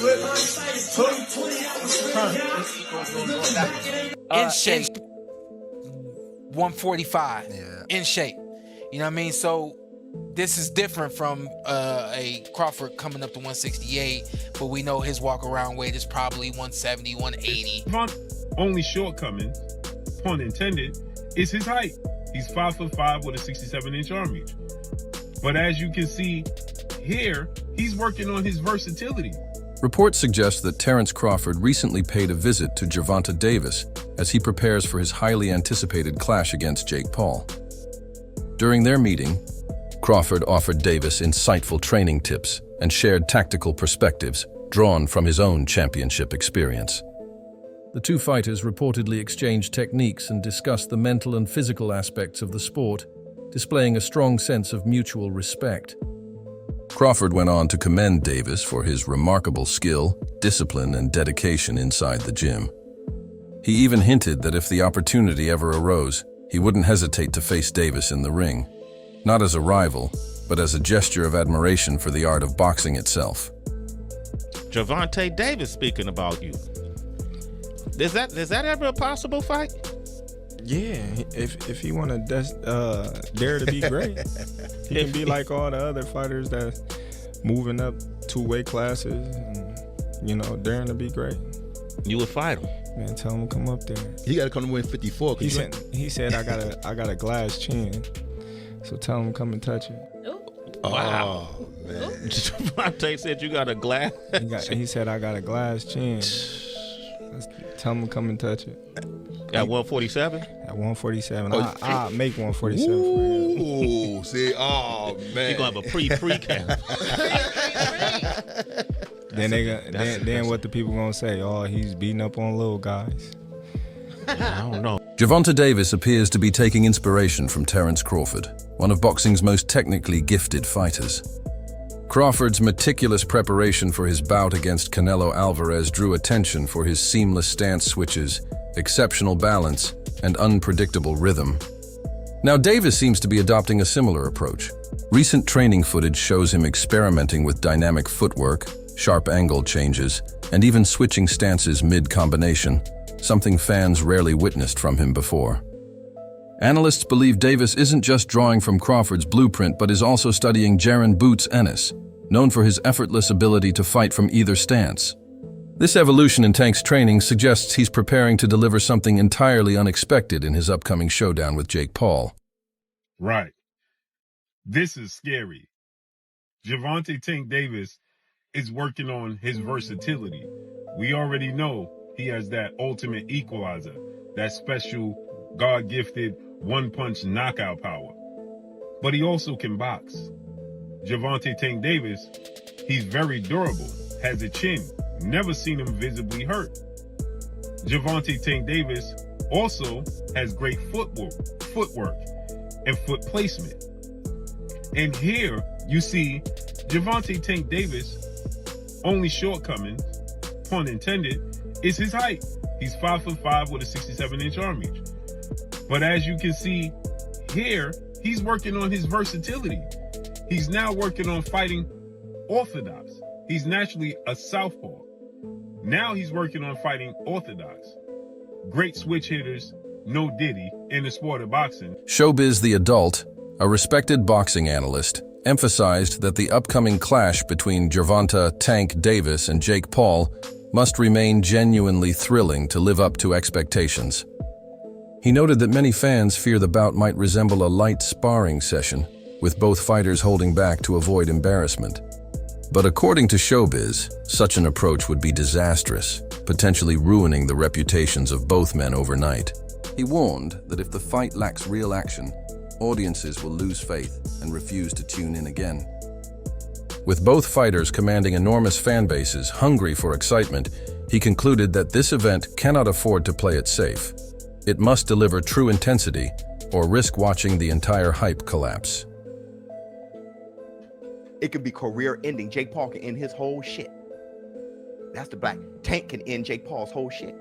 In shape, 145. Yeah. In shape. You know what I mean? So this is different from a Crawford coming up to 168, but we know his walk around weight is probably 170, 180. Only shortcoming, pun intended, is his height. He's 5'5" with a 67-inch arm reach. But as you can see here, he's working on his versatility. Reports suggest that Terence Crawford recently paid a visit to Gervonta Davis as he prepares for his highly anticipated clash against Jake Paul. During their meeting, Crawford offered Davis insightful training tips and shared tactical perspectives drawn from his own championship experience. The two fighters reportedly exchanged techniques and discussed the mental and physical aspects of the sport, displaying a strong sense of mutual respect. Crawford went on to commend Davis for his remarkable skill, discipline, and dedication inside the gym. He even hinted that if the opportunity ever arose, he wouldn't hesitate to face Davis in the ring, not as a rival, but as a gesture of admiration for the art of boxing itself. Gervonta Davis speaking about you. Is that ever a possible fight? Yeah, if he want to dare to be great, he can be like all the other fighters that's moving up 2 weight classes and, daring to be great. You would fight him. Man, tell him to come up there. He got to come to win 54. He said I got a glass chin, so tell him to come and touch it. Wow. Oh, man. Gervonta said you got a glass. He said I got a glass chin. Tell him to come and touch it. At 147? At 147. I'll make 147 for him. Ooh, see, oh, man. You're going to have a pre-camp. Then what the people going to say? Oh, he's beating up on little guys. I don't know. Gervonta Davis appears to be taking inspiration from Terence Crawford, one of boxing's most technically gifted fighters. Crawford's meticulous preparation for his bout against Canelo Alvarez drew attention for his seamless stance switches, exceptional balance, and unpredictable rhythm. Now Davis seems to be adopting a similar approach. Recent training footage shows him experimenting with dynamic footwork, sharp angle changes, and even switching stances mid-combination, something fans rarely witnessed from him before. Analysts believe Davis isn't just drawing from Crawford's blueprint but is also studying Jaron "Boots" Ennis, known for his effortless ability to fight from either stance. This evolution in Tank's training suggests he's preparing to deliver something entirely unexpected in his upcoming showdown with Jake Paul. Right. This is scary. Gervonta Tank Davis is working on his versatility. We already know he has that ultimate equalizer, that special God-gifted one-punch knockout power. But he also can box. Gervonta Tank Davis, he's very durable, has a chin, never seen him visibly hurt. Gervonta Tank Davis also has great footwork and foot placement. And here you see Gervonta Tank Davis' only shortcoming, pun intended, is his height. He's 5'5" with a 67-inch arm reach. But as you can see here, he's working on his versatility. He's now working on fighting orthodox. He's naturally a southpaw. Now he's working on fighting orthodox. Great switch hitters, no diddy, in the sport of boxing. Showbiz the Adult, a respected boxing analyst, emphasized that the upcoming clash between Gervonta Tank Davis and Jake Paul must remain genuinely thrilling to live up to expectations. He noted that many fans fear the bout might resemble a light sparring session, with both fighters holding back to avoid embarrassment. But according to Showbiz, such an approach would be disastrous, potentially ruining the reputations of both men overnight. He warned that if the fight lacks real action, audiences will lose faith and refuse to tune in again. With both fighters commanding enormous fan bases hungry for excitement, he concluded that this event cannot afford to play it safe. It must deliver true intensity or risk watching the entire hype collapse. It could be career ending. Jake Paul can end his whole shit. That's the black. Tank can end Jake Paul's whole shit.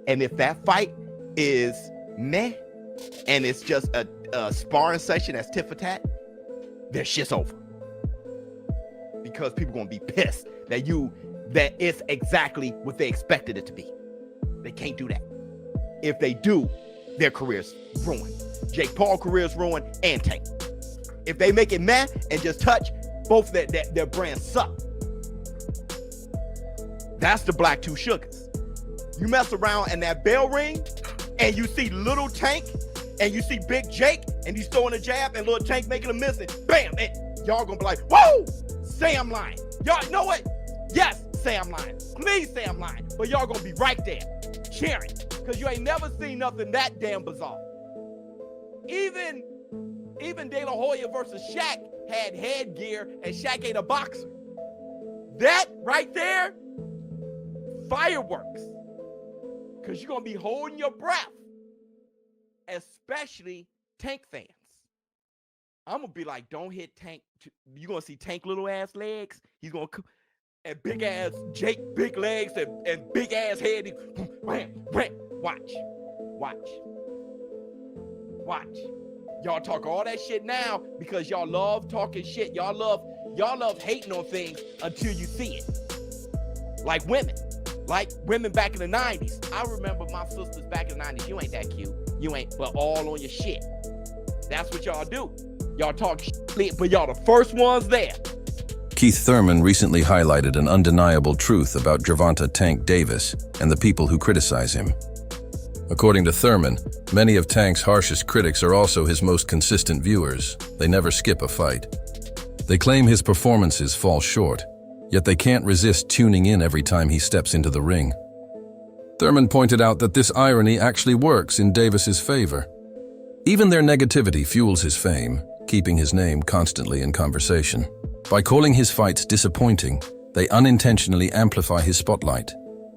And if that fight is meh, and it's just a sparring session that's tit for tat, their shit's over. Because people gonna be pissed that you that it's exactly what they expected it to be. They can't do that. If they do, their career's ruined. Jake Paul career's ruined, and Tank. If they make it meh and just touch, both their brands suck. That's the Black Two Sugars. You mess around in that bell ring, and you see little Tank, and you see Big Jake, and he's throwing a jab, and little Tank making a miss, and bam, and y'all gonna be like, whoa, say I'm lying. Y'all know what? Yes, say I'm lying. Please say I'm lying. But y'all gonna be right there, cheering, because you ain't never seen nothing that damn bizarre. Even De La Hoya versus Shaq had headgear, and Shaq ain't a boxer. That right there, fireworks. Because you're going to be holding your breath, especially Tank fans. I'm going to be like, don't hit Tank. You're going to see Tank little ass legs. He's going to, and big ass Jake, big legs and big ass head. Watch. Y'all talk all that shit now because y'all love talking shit. Y'all love hating on things until you see it. Like women back in the 90s. I remember my sisters back in the 90s. You ain't that cute. You ain't, but all on your shit. That's what y'all do. Y'all talk shit, but y'all the first ones there. Keith Thurman recently highlighted an undeniable truth about Gervonta "Tank" Davis and the people who criticize him. According to Thurman, many of Tank's harshest critics are also his most consistent viewers. They never skip a fight. They claim his performances fall short, yet they can't resist tuning in every time he steps into the ring. Thurman pointed out that this irony actually works in Davis's favor. Even their negativity fuels his fame, keeping his name constantly in conversation. By calling his fights disappointing, they unintentionally amplify his spotlight,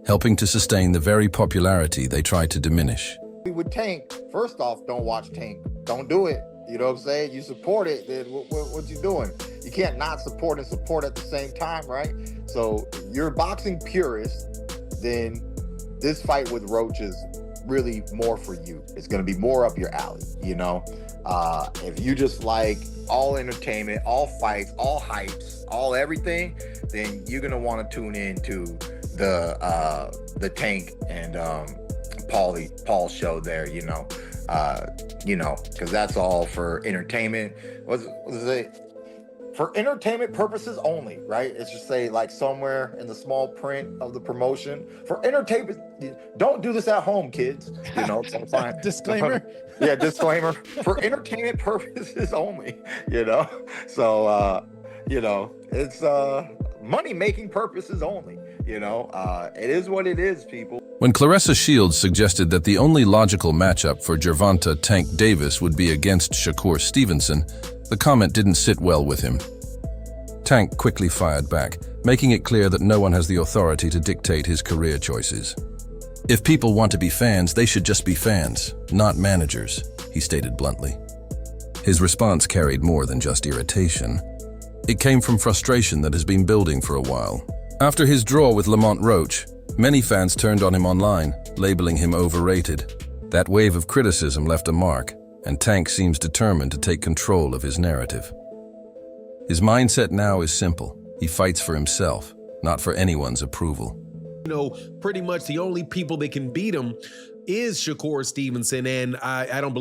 helping to sustain the very popularity they try to diminish. With Tank, first off, don't watch Tank. Don't do it. You know what I'm saying? You support it, then what you doing? You can't not support and support at the same time, right? So you're a boxing purist, then this fight with Roach is really more for you. It's going to be more up your alley, you know? If you just like all entertainment, all fights, all hypes, all everything, then you're going to want to tune in to the Tank and Paul show there, you know, because that's all for entertainment. What is it? For entertainment purposes only, right? It's just say like somewhere in the small print of the promotion. For entertainment, don't do this at home, kids. You know, sometimes Disclaimer. Yeah, disclaimer. For entertainment purposes only, you know. So you know, it's money-making purposes only, you know. It is what it is, people. When Claressa Shields suggested that the only logical matchup for Gervonta "Tank" Davis would be against Shakur Stevenson, the comment didn't sit well with him. Tank quickly fired back, making it clear that no one has the authority to dictate his career choices. If people want to be fans, they should just be fans, not managers, he stated bluntly. His response carried more than just irritation. It came from frustration that has been building for a while. After his draw with Lamont Roach, many fans turned on him online, labeling him overrated. That wave of criticism left a mark, and Tank seems determined to take control of his narrative. His mindset now is simple. He fights for himself, not for anyone's approval. You know, pretty much the only people that can beat him is Shakur Stevenson, and I don't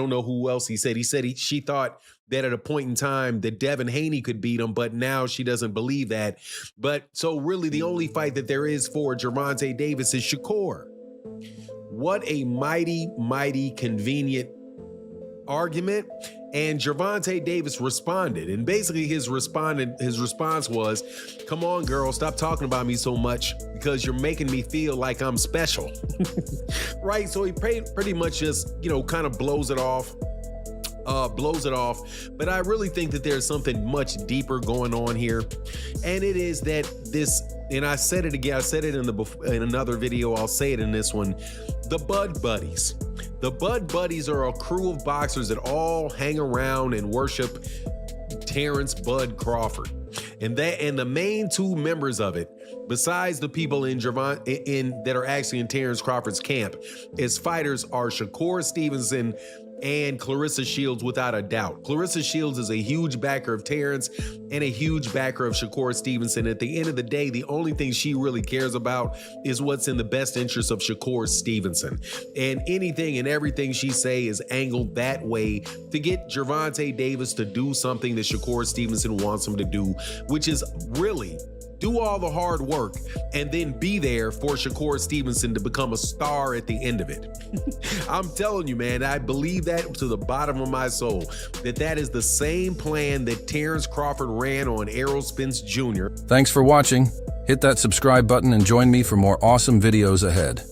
know who else he said. She thought that at a point in time that Devin Haney could beat him, but now she doesn't believe that. But so really the only fight that there is for Gervonta Davis is Shakur. What a mighty, mighty convenient argument. And Gervonta Davis responded, and basically his response was, "Come on, girl, stop talking about me so much because you're making me feel like I'm special." Right? So he pretty much just, you know, kind of blows it off. But I really think that there's something much deeper going on here, and it is that this. And I said it again. I said it in another video. I'll say it in this one. The Bud Buddies. The Bud Buddies are a crew of boxers that all hang around and worship Terence "Bud" Crawford. And the main two members of it, besides the people that are actually in Terence Crawford's camp, as fighters are Shakur Stevenson and Clarissa Shields without a doubt. Clarissa Shields is a huge backer of Terrence and a huge backer of Shakur Stevenson. At the end of the day, the only thing she really cares about is what's in the best interest of Shakur Stevenson. And anything and everything she say is angled that way to get Gervonta Davis to do something that Shakur Stevenson wants him to do, which is really do all the hard work and then be there for Shakur Stevenson to become a star at the end of it. I'm telling you, man, I believe that to the bottom of my soul, that is the same plan that Terence Crawford ran on Errol Spence Jr. Thanks for watching. Hit that subscribe button and join me for more awesome videos ahead.